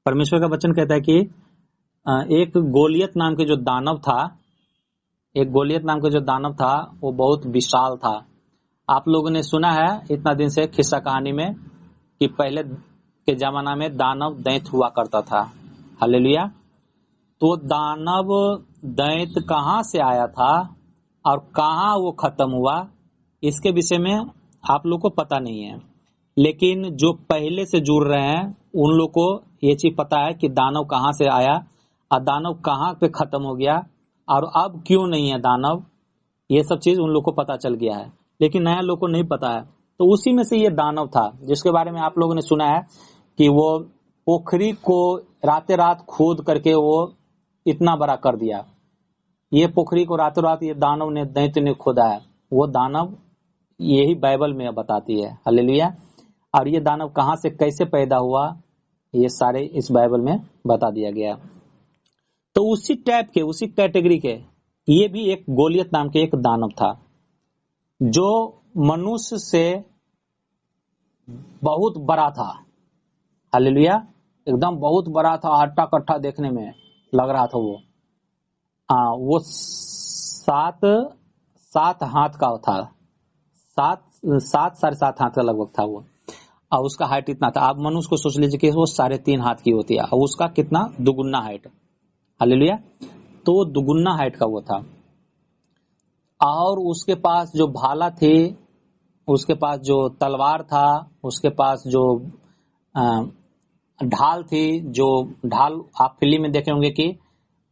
परमेश्वर का वचन कहता है कि एक गोलियत नाम के जो दानव था, वो बहुत विशाल था। आप लोगों ने सुना है इतना दिन से खिस्सा कहानी में कि पहले के जमाना में दानव दैत्य हुआ करता था। हालेलुया। तो दानव दैत्य कहाँ से आया था और कहाँ वो खत्म हुआ, इसके विषय में आप लोग को पता नहीं है। लेकिन जो पहले से जुड़ रहे हैं उन लोग को ये चीज पता है कि दानव कहाँ से आया और दानव कहाँ पे खत्म हो गया और अब क्यों नहीं है दानव। ये सब चीज उन लोग को पता चल गया है, लेकिन नया लोग को नहीं पता है। तो उसी में से ये दानव था जिसके बारे में आप लोगों ने सुना है कि वो पोखरी को रातें रात खोद करके वो इतना बड़ा कर दिया। ये पोखरी को रातों रात ये दानव ने, दैत्य ने खोदा है। वो दानव यही बाइबल में बताती है। हालेलुया। और ये दानव कहाँ से कैसे पैदा हुआ, ये सारे इस बाइबल में बता दिया गया। तो उसी टाइप के, उसी कैटेगरी के ये भी एक गोलियत नाम के एक दानव था जो मनुष्य से बहुत बड़ा था। हालेलुया। एकदम बहुत बड़ा था, हट्टा कट्टा देखने में लग रहा था वो। वो सात हाथ का था, साढ़े सात हाथ का लगभग था वो। और उसका हाइट इतना था, आप मनुष्य को सोच लीजिए कि वो 3.5 हाथ की होती है और उसका कितना दुगुना हाइट। हालेलुया। तो वो दुगुना हाइट का वो था। और उसके पास जो भाला थी, उसके पास जो तलवार था, उसके पास जो ढाल थी, जो ढाल आप फिल्म में देखे होंगे कि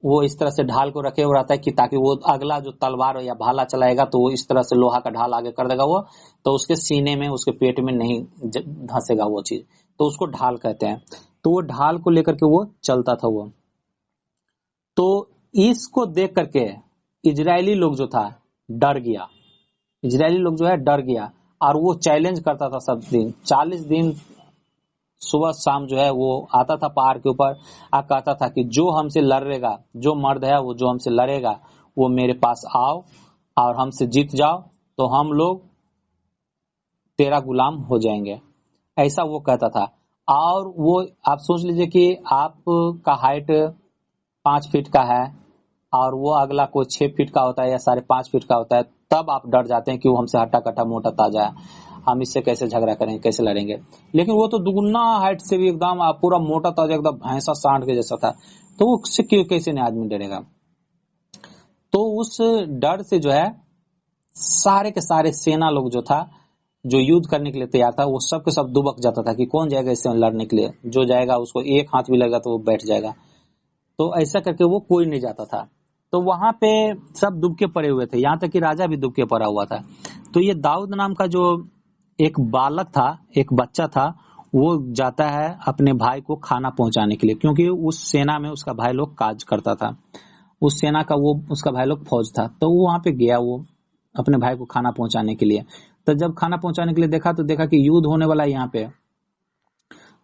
वो इस तरह से ढाल को रखे हुए रहता है कि ताकि वो अगला जो तलवार या भाला चलाएगा तो वो इस तरह से लोहा का ढाल आगे कर देगा वो, तो उसके सीने में, उसके पेट में नहीं धंसेगा वो चीज, तो उसको ढाल कहते हैं। तो वो ढाल को लेकर के वो चलता था वो। तो इसको देख करके इजरायली लोग जो था डर गया। इजरायली लोग जो है डर गया और वो चैलेंज करता था सब दिन, 40 दिन सुबह शाम जो है वो आता था पहाड़ के ऊपर और कहता था कि जो हमसे लड़ेगा, जो मर्द है वो जो हमसे लड़ेगा वो मेरे पास आओ और हमसे जीत जाओ तो हम लोग तेरा गुलाम हो जाएंगे। ऐसा वो कहता था। और वो आप सोच लीजिए कि आपका हाइट 5 फीट का है और वो अगला कोई 6 फीट का होता है या 5.5 फीट का होता है, तब आप डर जाते हैं कि वो हमसे हट्टा कट्टा मोटा ताजा है, हम इससे कैसे झगड़ा करेंगे, कैसे लड़ेंगे। लेकिन वो तो दुगुना हाइट से भी एकदम पूरा मोटा ताजा, एकदम भैंसा सांड के जैसा था। तो वो कैसे नहीं आदमी डरेगा। तो उस डर से जो है सारे के सारे सेना लोग जो था, जो युद्ध करने के लिए तैयार था, वो सब के सब दुबक जाता था कि कौन जाएगा इससे लड़ने के लिए। जो जाएगा उसको एक हाथ भी लगेगा तो वो बैठ जाएगा। तो ऐसा करके वो कोई नहीं जाता था। तो वहां पे सब दुबके पड़े हुए थे, यहाँ तक कि राजा भी दुबके पड़ा हुआ था। तो ये दाऊद नाम का जो एक बालक था, एक बच्चा था, वो जाता है अपने भाई को खाना पहुंचाने के लिए, क्योंकि उस सेना में उसका भाई लोग काज करता था। उस सेना का वो उसका भाई लोग फौज था। तो वो वहां पे गया वो अपने भाई को खाना पहुंचाने के लिए। तो जब खाना पहुंचाने के लिए देखा तो देखा कि युद्ध होने वाला है यहाँ पे।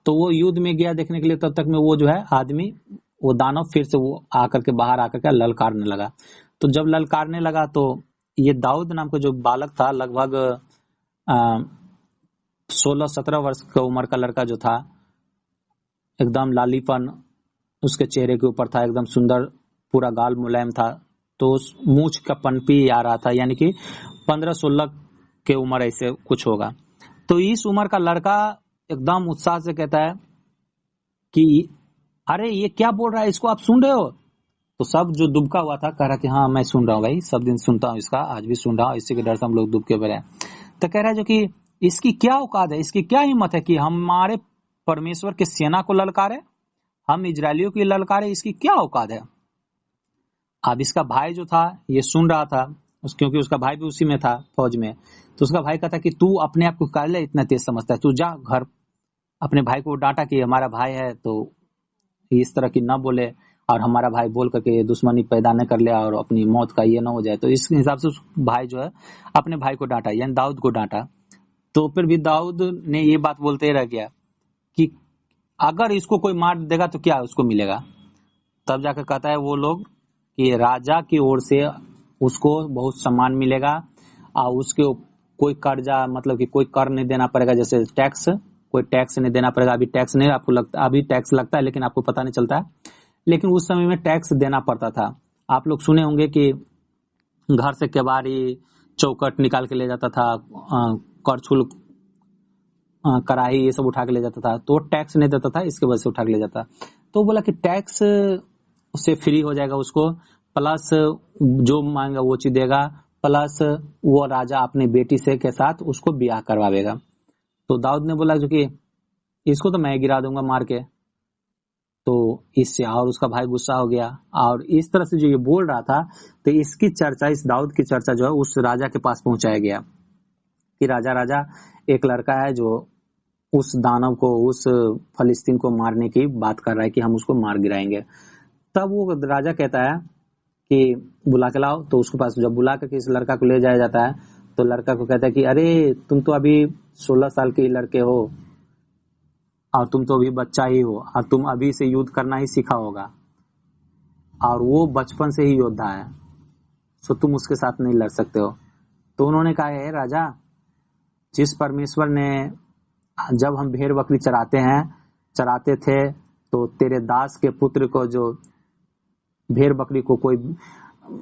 तो वो युद्ध में गया देखने के लिए। तब तक में वो जो है आदमी, वो दानव फिर से वो आकर के बाहर आकर के ललकारने लगा। तो जब ललकारने लगा तो ये दाऊद नाम का जो बालक था, लगभग 16-17 वर्ष का उम्र का लड़का जो था, एकदम लालीपन उसके चेहरे के ऊपर था, एकदम सुंदर, पूरा गाल मुलायम था। तो मूछ का पनपी आ रहा था, यानी कि 15-16 के उम्र ऐसे कुछ होगा। तो इस उम्र का लड़का एकदम उत्साह से कहता है कि अरे ये क्या बोल रहा है, इसको आप सुन रहे हो? तो सब जो दुबका हुआ था कह रहा कि हाँ मैं सुन रहा हूँ भाई, सब दिन सुनता हूँ इसका, आज भी सुन रहा हूँ, इसी के डर से हम लोग दुबके पर हैं। तो कह रहा है जो कि इसकी क्या औकात है, इसकी क्या हिम्मत है कि हमारे परमेश्वर के सेना को ललकारे, हम इजरायलियों की ललकारे, इसकी क्या औकात है। अब इसका भाई जो था ये सुन रहा था, क्योंकि उसका भाई भी उसी में था फौज में। तो उसका भाई कहता कि तू अपने आप को काहे इतना तेज समझता है, तू जा घर। अपने भाई को डांटा कि हमारा भाई है तो इस तरह की ना बोले और हमारा भाई बोल करके दुश्मनी पैदा न कर ले और अपनी मौत का ये ना हो जाए। तो इस हिसाब से उस भाई जो है अपने भाई को डांटा, यानी दाऊद को डांटा। तो फिर भी दाऊद ने ये बात बोलते रह गया कि अगर इसको कोई मार देगा तो क्या उसको मिलेगा। तब जाकर कहता है वो लोग कि राजा की ओर से उसको बहुत सम्मान मिलेगा और उसके कोई कर्जा, मतलब कि कोई कर नहीं देना पड़ेगा, जैसे टैक्स कोई टैक्स नहीं देना पड़ेगा। अभी टैक्स नहीं आपको लगता, अभी टैक्स लगता है लेकिन आपको पता नहीं चलता है, लेकिन उस समय में टैक्स देना पड़ता था। आप लोग सुने होंगे कि घर से केवाड़ी चौकट निकाल के ले जाता था, करछुल कढ़ाई ये सब उठा के ले जाता था, तो टैक्स नहीं देता था, इसके वजह से उठा के ले जाता। तो बोला कि टैक्स से फ्री हो जाएगा उसको, प्लस जो मांगेगा वो चीज देगा, प्लस वो राजा अपने बेटी से के साथ उसको ब्याह करवावेगा। तो दाऊद ने बोला जो कि इसको तो मैं गिरा दूंगा मार के। तो इससे और उसका भाई गुस्सा हो गया, और इस तरह से जो ये बोल रहा था, तो इसकी चर्चा, इस दाऊद की चर्चा जो है उस राजा के पास पहुंचाया गया कि राजा एक लड़का है जो उस दानव को, उस फलिस्तीन को मारने की बात कर रहा है कि हम उसको मार गिराएंगे। तब वो राजा कहता है कि बुला के लाओ। तो उसके पास जब बुला के इस लड़का को ले जाया जाता है, तो लड़का को कहता है कि अरे तुम तो अभी 16 साल के लड़के हो, और तुम तो अभी बच्चा ही हो, और तुम अभी से युद्ध करना ही सीखा होगा, और वो बचपन से ही योद्धा है, सो तुम उसके साथ नहीं लड़ सकते हो। तो उन्होंने कहा है राजा, जिस परमेश्वर ने, जब हम भेड़ बकरी चराते थे, तो तेरे दास के पुत्र को, जो भेड़ बकरी को कोई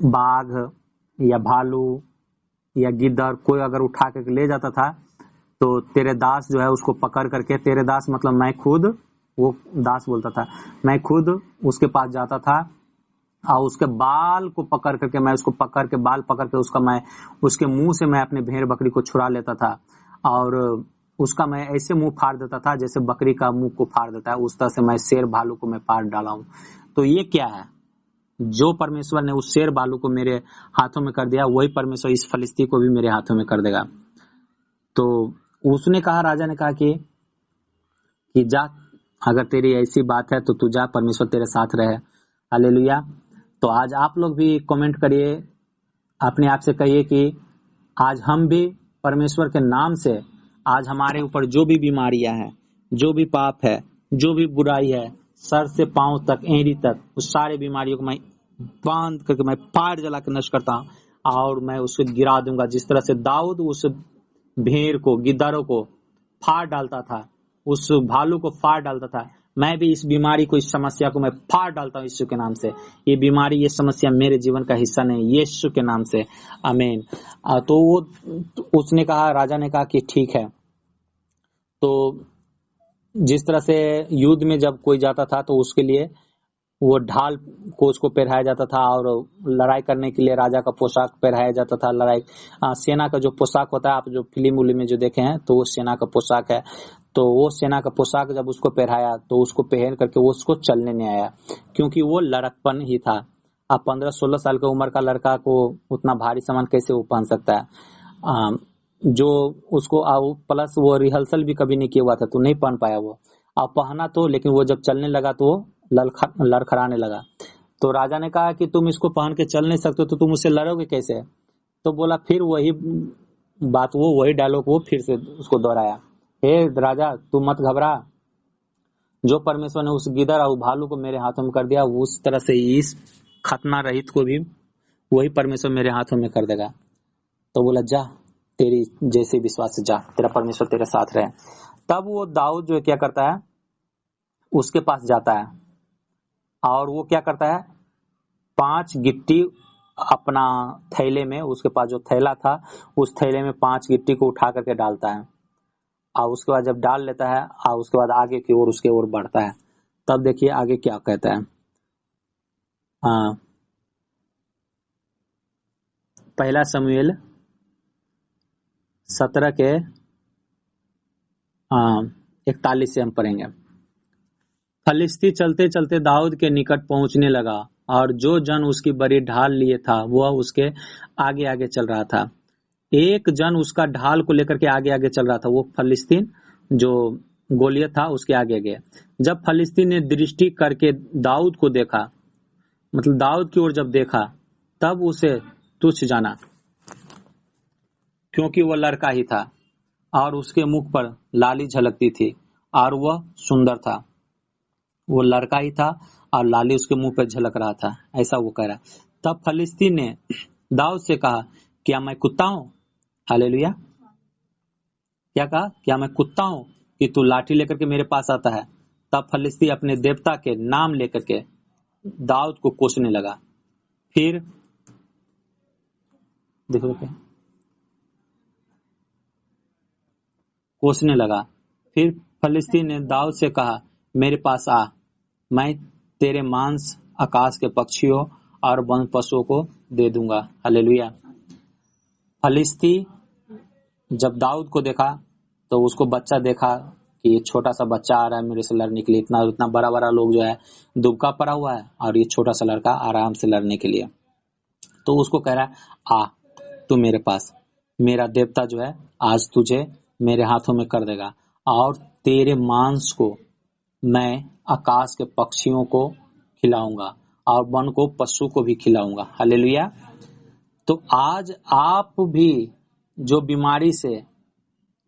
बाघ या भालू या गिद्दर कोई अगर उठा के ले जाता था, तो तेरे दास जो है उसको पकड़ करके, तेरे दास मतलब मैं खुद, वो दास बोलता था, मैं खुद उसके पास जाता था, और उसके बाल को पकड़ करके, मैं उसको पकड़ के बाल पकड़ के उसका, मैं उसके मुंह से मैं अपने भेड़ बकरी को छुड़ा लेता था, और उसका मैं ऐसे मुंह फाड़ देता था जैसे बकरी का मुंह को फाड़ देता है, उस तरह से मैं शेर भालू को मैं फाड़ डाला हूं। तो ये क्या है, जो परमेश्वर ने उस शेर भालू को मेरे हाथों में कर दिया, वही परमेश्वर इस फलिस्ती को भी मेरे हाथों में कर देगा। तो उसने कहा, राजा ने कहा कि जा, अगर तेरी ऐसी बात है तो तू जा, परमेश्वर तेरे साथ रहे। हालेलुया। तो आज आप लोग भी कमेंट करिए, अपने आप से कहिए कि आज हम भी परमेश्वर के नाम से, आज हमारे ऊपर जो भी बीमारियां हैं, जो भी पाप है, जो भी बुराई है, सर से पांव तक, एड़ी तक, उस सारे बीमारियों को मैं बांध करके, मैं फाड़ जला के नष्ट करता हूं, और मैं उसको गिरा दूंगा। जिस तरह से दाऊद उस भेड़ को, गिद्दरों को फाड़ डालता था, उस भालू को फाड़ डालता था, मैं भी इस बीमारी को, इस समस्या को मैं फाड़ डालता हूँ यीशु के नाम से। ये बीमारी, ये समस्या मेरे जीवन का हिस्सा नहीं, यीशु के नाम से, आमीन। तो वो, उसने कहा, राजा ने कहा कि ठीक है। तो जिस तरह से युद्ध में जब कोई जाता था तो उसके लिए वो ढाल को उसको पहनाया जाता था, और लड़ाई करने के लिए राजा का पोशाक पहनाया जाता था। लड़ाई, सेना का जो पोशाक होता है, आप जो फिल्म उलिम में जो देखे हैं, तो वो सेना का पोशाक है। तो वो सेना का पोशाक जब उसको पहनाया, तो उसको पहन करके वो उसको चलने नहीं आया, क्योंकि वो लड़कपन ही था। अब 15-16 साल की उम्र का लड़का को उतना भारी सामान कैसे वो पहन सकता है, जो उसको, प्लस वो रिहर्सल भी कभी नहीं किया हुआ था, तो नहीं पहन पाया वो। अब पहना तो, लेकिन वो जब चलने लगा तो वो लड़खड़ाने लगा। तो राजा ने कहा कि तुम इसको पहन के चल नहीं सकते, तो तुम उससे लड़ोगे कैसे? तो बोला, फिर वही बात, वही डायलॉग वो फिर से उसको दोहराया, हे राजा तू मत घबरा, जो परमेश्वर ने उस गिदड़ और भालू को मेरे हाथों में कर दिया, उस तरह से इस खतना रहित को भी वही परमेश्वर मेरे हाथों में कर देगा। तो बोला, जा, तेरी जैसे विश्वास से जा, तेरा परमेश्वर तेरे साथ रहे। तब वो दाऊद जो क्या करता है, उसके पास जाता है, और वो क्या करता है, 5 गिट्टी अपना थैले में, उसके पास जो थैला था, उस थैले में 5 गिट्टी को उठा करके डालता है, और उसके बाद जब डाल लेता है, और उसके बाद आगे की ओर, उसके ओर बढ़ता है। तब देखिए आगे क्या कहता है। पहला शमूएल 17 के 41 से हम पढ़ेंगे। फलिस्ती चलते चलते दाऊद के निकट पहुंचने लगा, और जो जन उसकी बड़ी ढाल लिए था वह उसके आगे आगे चल रहा था। एक जन उसका ढाल को लेकर के आगे आगे चल रहा था, वो फलिस्तीन जो गोलियत था उसके आगे आगे। जब फलिस्तीन ने दृष्टि करके दाऊद को देखा, मतलब दाऊद की ओर जब देखा, तब उसे तुच्छ जाना, क्योंकि वह लड़का ही था, और उसके मुख पर लाली झलकती थी, और वह सुंदर था। वो लड़का ही था और लाली उसके मुंह पर झलक रहा था, ऐसा वो कह रहा। तब फलिस्तीन ने दाऊद से कहा, क्या मैं कुत्ता हूं? हालेलुया। क्या कहा? क्या मैं कुत्ता हूं कि तू लाठी लेकर के मेरे पास आता है। तब फलिस्ती अपने देवता के नाम लेकर के दाऊद को कोसने लगा। फिर देखो क्या कोसने लगा। फिर फलिस्ती ने दाऊद से कहा, मेरे पास आ, मैं तेरे मांस आकाश के पक्षियों और वन पशुओं को दे दूंगा। हालेलुया। फलिस्ती जब दाऊद को देखा तो उसको बच्चा देखा कि छोटा सा बच्चा आ रहा है मेरे से लड़ने के लिए, इतना इतना बड़ा बड़ा लोग जो है दुबका पड़ा हुआ है और ये छोटा सा लड़का आराम से लड़ने के लिए। तो उसको कह रहा है, आ तू मेरे पास, मेरा देवता जो है आज तुझे मेरे हाथों में कर देगा और तेरे मांस को मैं आकाश के पक्षियों को खिलाऊंगा और वन को पशु को भी खिलाऊंगा। हालेलुया। तो आज आप भी जो बीमारी से,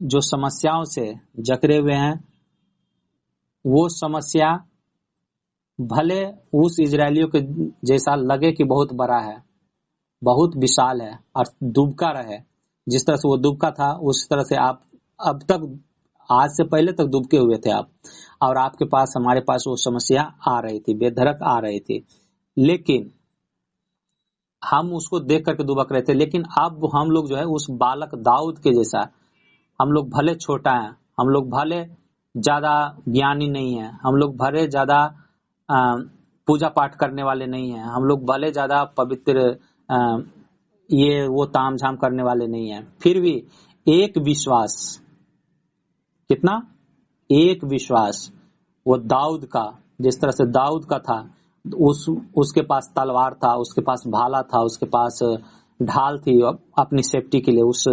जो समस्याओं से जकड़े हुए हैं, वो समस्या भले उस इजरायलियों के जैसा लगे कि बहुत बड़ा है, बहुत विशाल है और दुबका रहे, जिस तरह से वो दुबका था उस तरह से आप अब तक, आज से पहले तक दुबके हुए थे आप, और आपके पास, हमारे पास वो समस्या आ रही थी, बेधड़क आ रही थी, लेकिन हम उसको देख करके दुबक रहे थे। लेकिन अब हम लोग जो है उस बालक दाऊद के जैसा, हम लोग भले छोटा हैं, हम लोग भले ज्यादा ज्ञानी नहीं है, हम लोग भले ज्यादा पूजा पाठ करने वाले नहीं हैं, हम लोग भले ज्यादा पवित्र ये वो ताम झाम करने वाले नहीं हैं, फिर भी एक विश्वास, कितना, एक विश्वास वो दाऊद का, जिस तरह से दाऊद का था, उसके पास तलवार था, उसके पास भाला था, उसके पास ढाल थी अपनी सेफ्टी के लिए उस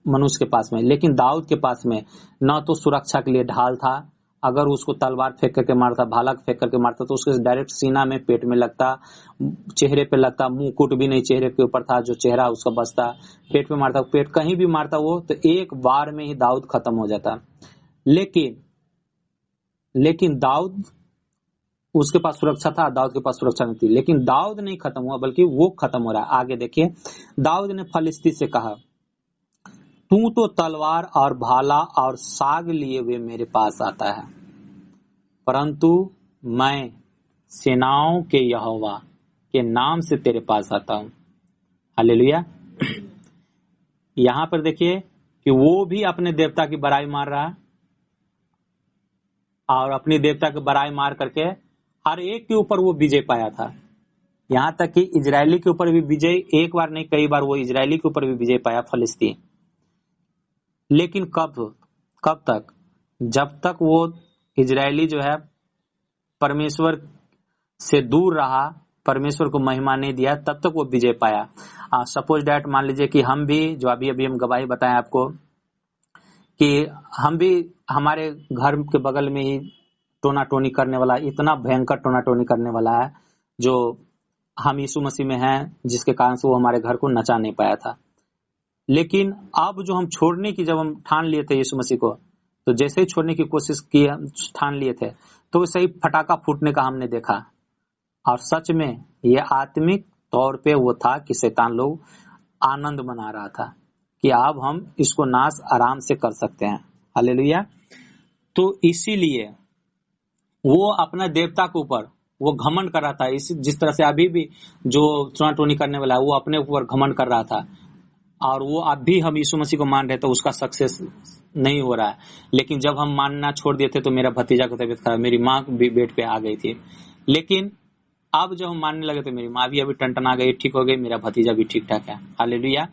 मनुष्य के पास में। लेकिन दाऊद के पास में न तो सुरक्षा के लिए ढाल था, अगर उसको तलवार फेंक करके मारता, भाला फेंक करके मारता तो उसके डायरेक्ट सीना में, पेट में लगता, चेहरे पे लगता, मुकुट भी नहीं चेहरे के ऊपर था जो चेहरा उसका बचता, पेट पे मारता, पेट कहीं भी मारता वो तो एक बार में ही दाऊद खत्म हो जाता। लेकिन दाऊद, उसके पास सुरक्षा था, दाऊद के पास सुरक्षा नहीं थी, लेकिन दाऊद नहीं खत्म हुआ बल्कि वो खत्म हो रहा है। आगे देखिए, दाऊद ने फलिस्ती से कहा, तू तो तलवार और भाला और साग लिए हुए मेरे पास आता है, परंतु मैं सेनाओं के यहोवा के नाम से तेरे पास आता हूं। हालेलुया। यहां पर देखिए कि वो भी अपने देवता की बड़ाई मार रहा है और अपने देवता की बड़ाई मार करके हर एक के ऊपर वो विजय पाया था। यहां तक कि इजरायली के ऊपर भी विजय, एक बार नहीं कई बार वो इजरायली के ऊपर भी विजय पाया फलिस्ती। लेकिन कब तक, जब तक वो इजरायली जो है परमेश्वर से दूर रहा, परमेश्वर को महिमा नहीं दिया, तब तक वो विजय पाया। सपोज डैट, मान लीजिए कि हम भी, जो अभी हम गवाही बताएं आपको, कि हम भी, हमारे घर के बगल में ही टोना टोनी करने वाला, इतना भयंकर टोना टोनी करने वाला है जो हम यीशु मसीह में हैं, जिसके कारण से वो हमारे घर को नचा नहीं पाया था। लेकिन अब जो हम छोड़ने की, जब हम ठान लिए थे यीशु मसीह को, तो जैसे ही छोड़ने की कोशिश की, ठान लिए थे, तो सही फटाका फूटने का हमने देखा। और सच में ये आत्मिक तौर पे वो था कि शैतान लोग आनंद मना रहा था कि अब हम इसको नाश आराम से कर सकते हैं। हालेलुया। तो इसीलिए वो अपना देवता के ऊपर वो घमंड कर रहा था। जिस तरह से अभी भी जो टोना टोनी करने वाला है वो अपने ऊपर घमंड कर रहा था, और वो अब भी हम यीशु मसीह को मान रहे थे, उसका सक्सेस नहीं हो रहा है। लेकिन जब हम मानना छोड़ दिए थे तो मेरा भतीजा की तबीयत खराब, मेरी माँ भी बेड पे आ गई थी। लेकिन अब जब हम मानने लगे तो मेरी माँ भी अभी टनटना गई, ठीक हो गई, मेरा भतीजा भी ठीक ठाक है। हालेलुया।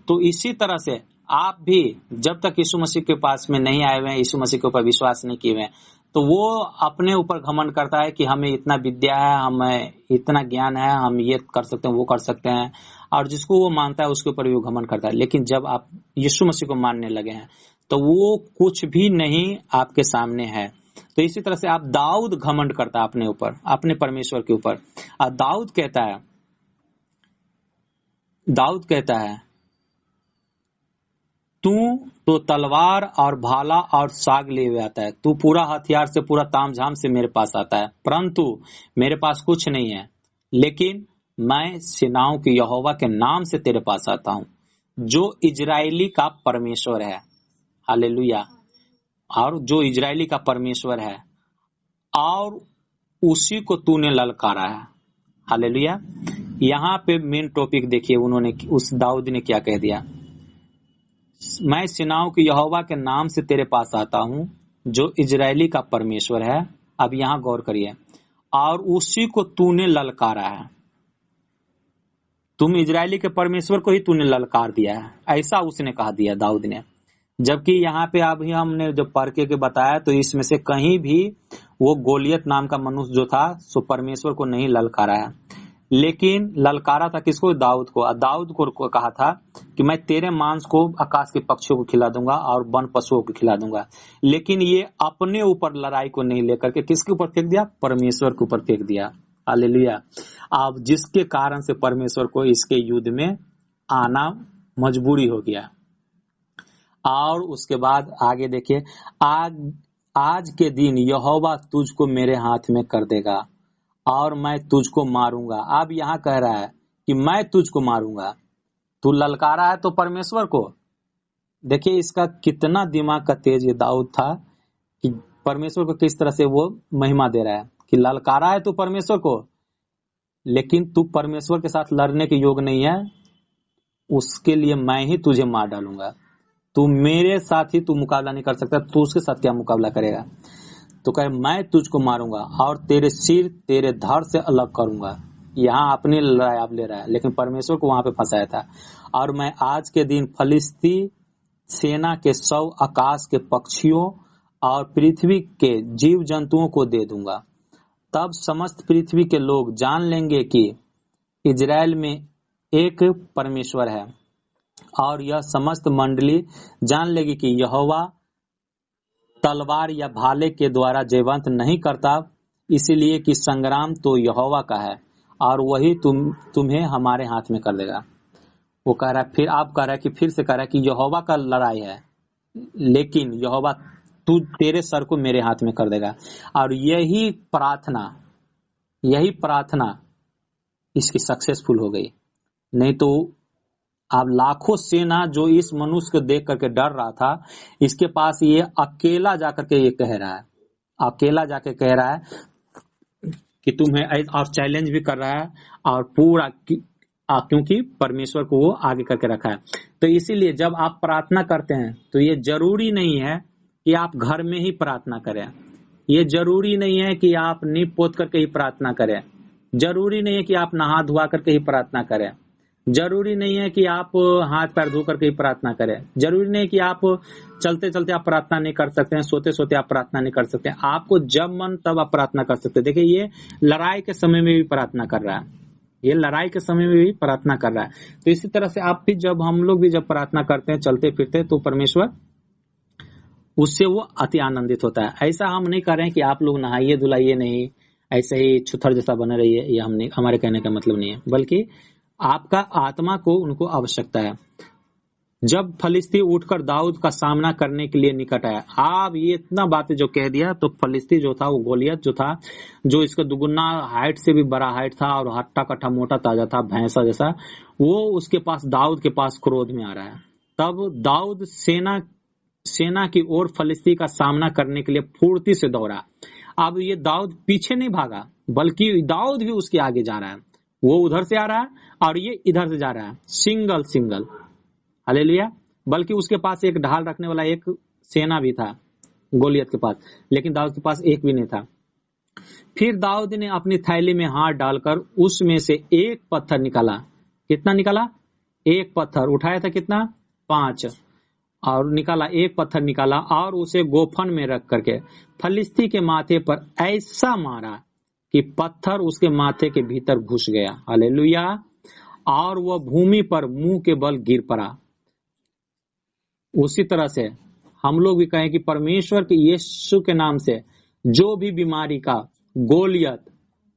तो इसी तरह से आप भी जब तक यीशु मसीह के पास में नहीं आए हुए हैं, यीशु मसीह के ऊपर विश्वास नहीं किए हुए हैं, तो वो अपने ऊपर घमंड करता है कि हमें इतना विद्या है, हमें इतना ज्ञान है, हम ये कर सकते हैं, वो कर सकते हैं, और जिसको वो मानता है उसके ऊपर भी वो घमंड करता है। लेकिन जब आप यीशु मसीह को मानने लगे हैं तो वो कुछ भी नहीं आपके सामने है। तो इसी तरह से आप, दाऊद घमंड करता है अपने ऊपर, अपने परमेश्वर के ऊपर। और दाऊद कहता है तू तो तलवार और भाला और साग लिए हुए आता है, तू पूरा हथियार से, पूरा तामझाम से मेरे पास आता है, परंतु मेरे पास कुछ नहीं है, लेकिन मैं सेनाओं के यहोवा के नाम से तेरे पास आता हूं, जो इजरायली का परमेश्वर है। हालेलुया। और जो इजरायली का परमेश्वर है, और उसी को तूने ललकारा है। हालेलुया। यहाँ पे मेन टॉपिक देखिए, उन्होंने उस दाऊद ने क्या कह दिया, मैं सेनाओं के यहोवा के नाम से तेरे पास आता हूँ जो इजरायली का परमेश्वर है। अब यहाँ गौर करिए, और उसी को तूने ललकारा है। तुम इजरायली के परमेश्वर को ही तूने ललकार दिया है, ऐसा उसने कहा दिया दाऊद ने। जबकि यहाँ पे अभी हमने जो पढ़ के बताया, तो इसमें से कहीं भी वो गोलियत नाम का मनुष्य जो था सो परमेश्वर को नहीं ललकारा है, लेकिन ललकारा था किसको? दाऊद को। दाऊद को कहा था कि मैं तेरे मांस को आकाश के पक्षियों को खिला दूंगा और वन पशुओं को खिला दूंगा। लेकिन ये अपने ऊपर लड़ाई को नहीं लेकर के किसके ऊपर फेंक दिया? परमेश्वर के ऊपर फेंक दिया। हालेलुया। अब जिसके कारण से परमेश्वर को इसके युद्ध में आना मजबूरी हो गया। और उसके बाद आगे देखिए, आज के दिन यहोवा तुझको मेरे हाथ में कर देगा और मैं तुझको मारूंगा। अब यहाँ कह रहा है कि मैं तुझको मारूंगा। तू ललकारा है तो परमेश्वर को। देखिए इसका कितना दिमाग का तेज ये दाऊद था कि परमेश्वर को किस तरह से वो महिमा दे रहा है कि ललकारा है तू परमेश्वर को, लेकिन तू परमेश्वर के साथ लड़ने के योग नहीं है, उसके लिए मैं ही तुझे मार डालूंगा। तू मेरे साथ ही तू मुकाबला नहीं कर सकता, तू उसके साथ क्या मुकाबला करेगा? तो कहे मैं तुझको मारूंगा और तेरे सिर तेरे धड़ से अलग करूंगा। यहाँ अपनी लड़ाई आप ले रहा है, लेकिन परमेश्वर को वहां पे फंसाया था। और मैं आज के दिन फलिस्ती सेना के 100 आकाश के पक्षियों और पृथ्वी के जीव जंतुओं को दे दूंगा। तब समस्त पृथ्वी के लोग जान लेंगे कि इजराइल में एक परमेश्वर है, और यह समस्त मंडली जान लेगी कि यहोवा तलवार या भाले के द्वारा जयवंत नहीं करता, इसीलिए कि संग्राम तो यहोवा का है और वही तुम्हें हमारे हाथ में कर देगा। वो कह रहा है, फिर आप कह रहा है कि फिर से कह रहा है कि यहोवा का लड़ाई है, लेकिन यहोवा तेरे सर को मेरे हाथ में कर देगा। और यही प्रार्थना इसकी सक्सेसफुल हो गई। नहीं तो अब लाखों सेना जो इस मनुष्य को देख करके डर रहा था, इसके पास ये अकेला जाकर के ये कह रहा है, अकेला जाके कह रहा है कि तुम्हें, और चैलेंज भी कर रहा है, और पूरा क्योंकि परमेश्वर को वो आगे करके रखा है। तो इसीलिए जब आप प्रार्थना करते हैं तो ये जरूरी नहीं है कि आप घर में ही प्रार्थना करें, ये जरूरी नहीं है कि आप नींव पोत करके ही प्रार्थना करें, जरूरी नहीं है कि आप नहा धुआ करके ही प्रार्थना करें, जरूरी नहीं है कि आप हाथ पैर धो करके ही प्रार्थना करें, जरूरी नहीं कि आप चलते चलते आप प्रार्थना नहीं कर सकते हैं, सोते सोते आप प्रार्थना नहीं कर सकते हैं। आपको जब मन तब आप प्रार्थना कर सकते हैं। देखिए ये लड़ाई के समय में भी प्रार्थना कर रहा है, ये लड़ाई के समय में भी प्रार्थना कर रहा है। तो इसी तरह से आप भी, जब हम लोग भी जब प्रार्थना करते हैं चलते फिरते, तो परमेश्वर उससे वो अति आनंदित होता है। ऐसा हम नहीं कर रहे हैं कि आप लोग नहाइए धुलाइए नहीं, ऐसे ही छुथर जैसा बने रहिए, ये हमने, हमारे कहने का मतलब नहीं है, बल्कि आपका आत्मा को उनको आवश्यकता है। जब फलिस्ती उठकर दाऊद का सामना करने के लिए निकट आया, आप ये इतना बातें जो कह दिया, तो फलिस्ती जो था, वो गोलियत जो था, जो इसका दुगुना हाइट से भी बड़ा हाइट था और हट्टा कट्टा मोटा ताजा था, भैंसा जैसा, वो उसके पास, दाऊद के पास क्रोध में आ रहा है। तब दाऊद सेना की ओर फलिस्ती का सामना करने के लिए फुर्ती से दौड़ा। अब ये दाऊद पीछे नहीं भागा, बल्कि दाऊद भी उसके आगे जा रहा है। वो उधर से आ रहा है और ये इधर से जा रहा है, सिंगल। हालेलुया। बल्कि उसके पास एक ढाल रखने वाला एक सेना भी था गोलियत के पास, लेकिन दाऊद के पास एक भी नहीं था। फिर दाऊद ने अपनी थैली में हाथ डालकर उसमें से एक पत्थर निकाला। कितना निकाला? एक पत्थर उठाया था, कितना? 5, और निकाला, एक पत्थर निकाला और उसे गोफन में रख करके फलिस्ती के माथे पर ऐसा मारा कि पत्थर उसके माथे के भीतर घुस गया। हालेलुया। और वह भूमि पर मुंह के बल गिर पड़ा। उसी तरह से हम लोग भी कहें कि परमेश्वर के यीशु के नाम से जो भी बीमारी का गोलियत,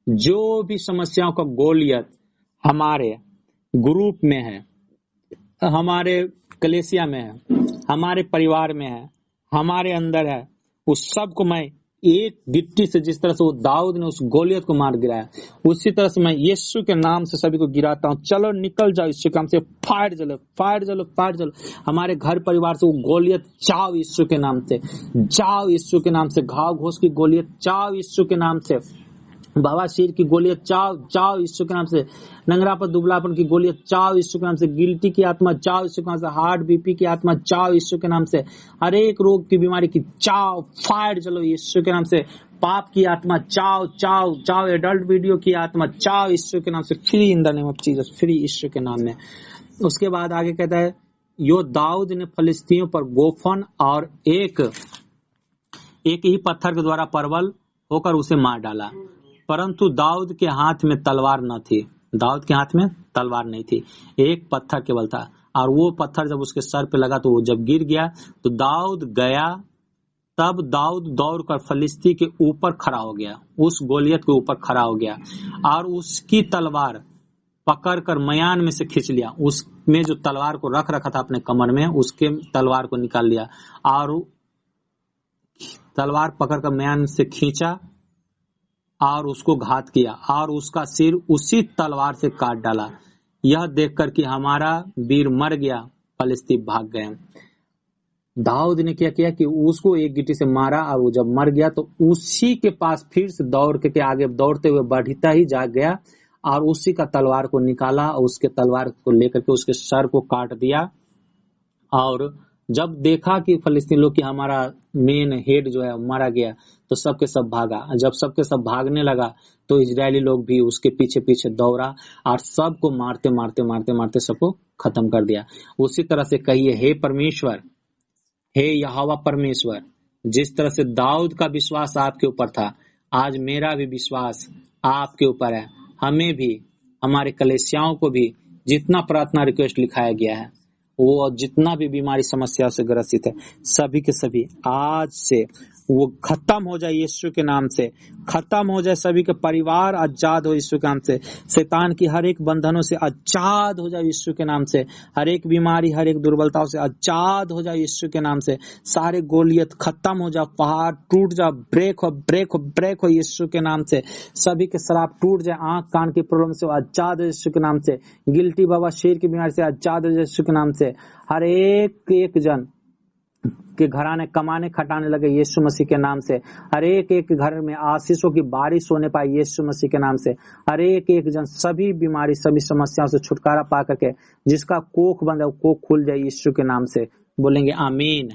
जो भी समस्याओं का गोलियत हमारे ग्रुप में है, हमारे कलेसिया में है, हमारे परिवार में है, हमारे अंदर है, उस सब को मैं एक गिट्टी से जिस तरह से वो दाऊद ने उस गोलियत को मार गिराया, उसी तरह से मैं यीशु के नाम से सभी को गिराता हूँ। चलो निकल जाओ यीशु के नाम से, फाड़ जलो फाड़ जलो फाड़ जलो। हमारे घर परिवार से वो गोलियत जाओ यीशु के नाम से, जाओ यीशु के नाम से। घाव घोष की गोलियत जाओ यीशु के नाम से। बवासीर की गोलियत जाओ जाओ यीशु के नाम से। नंगरा पर दुबलापन की गोलियत जाओ यीशु के नाम से। गिल्टी की आत्मा जाओ यीशु के नाम से। हार्ट बीपी की आत्मा जाओ यीशु के नाम से। हर एक रोग की बीमारी की जाओ, फायर चलो यीशु के नाम से। पाप की आत्मा जाओ जाओ जाओ। एडल्ट वीडियो की आत्मा जाओ यीशु के नाम से। Free in the name of Jesus, free Yeshu के नाम में। उसके बाद आगे कहता है, यो दाऊद ने फलिस्तियों पर गोफन और एक ही पत्थर के द्वारा प्रबल होकर उसे मार डाला, परंतु दाऊद के हाथ में तलवार न थी। दाऊद के हाथ में तलवार नहीं थी, एक पत्थर केवल था। और वो पत्थर जब उसके सर पे लगा तो वो जब गिर गया तो दाऊद गया। तब दाऊद दौड़कर फलिस्ती के ऊपर खड़ा हो गया, उस गोलियत के ऊपर खड़ा हो गया और उसकी तलवार पकड़कर मयान में से खींच लिया। उसमें जो तलवार को रख रखा था अपने कमर में, उसके तलवार को निकाल लिया और तलवार पकड़कर मयान से खींचा और उसको घात किया और उसका सिर उसी तलवार से काट डाला। यह देखकर कि हमारा वीर मर गया, फलिस्ती भाग गए। दाऊद ने क्या किया कि उसको एक गिट्टी से मारा और वो जब मर गया तो उसी के पास फिर से दौड़ के आगे दौड़ते हुए बढ़ता ही जा गया और उसी का तलवार को निकाला और उसके तलवार को लेकर के उसके सर को काट दिया। और जब देखा कि फलिस्तीन लोग कि हमारा मेन हेड जो है मारा गया तो सबके सब भागा। जब सबके सब भागने लगा तो इजरायली लोग भी उसके पीछे पीछे दौड़ा और सबको मारते मारते मारते मारते सबको खत्म कर दिया। उसी तरह से कहिए, हे परमेश्वर, हे यहोवा परमेश्वर, जिस तरह से दाऊद का विश्वास आपके ऊपर था, आज मेरा भी विश्वास आपके ऊपर है। हमें भी, हमारे कलीसियाओं को भी जितना प्रार्थना रिक्वेस्ट लिखाया गया है, वो जितना भी बीमारी समस्या से ग्रसित है, सभी के सभी आज से वो खत्म हो जाए यीशु के नाम से, खत्म हो जाए। सभी के परिवार आजाद हो यीशु के नाम से। शैतान की हर एक बंधनों से आजाद हो जाए यीशु के नाम से। हर एक बीमारी, हर एक दुर्बलताओं से आजाद हो जाए यीशु के नाम से। सारे गोलियत खत्म हो जाए, पहाड़ टूट जाए, ब्रेक हो ब्रेक हो ब्रेक हो यीशु के नाम से। सभी के शराब टूट जाए, आंख कान की प्रॉब्लम से आजाद हो यीशु के नाम से। गिल्टी बाबा शेर की बीमारी से आजाद हो यीशु के नाम से। हर एक जन के घराने कमाने खटाने लगे यीशु मसीह के नाम से। हर एक घर में आशीषों की बारिश होने पाए यीशु मसीह के नाम से। हर एक जन सभी बीमारी, सभी समस्याओं से छुटकारा पा करके जिसका कोख बंद है वो कोख खुल जाए यीशु के नाम से। बोलेंगे आमीन।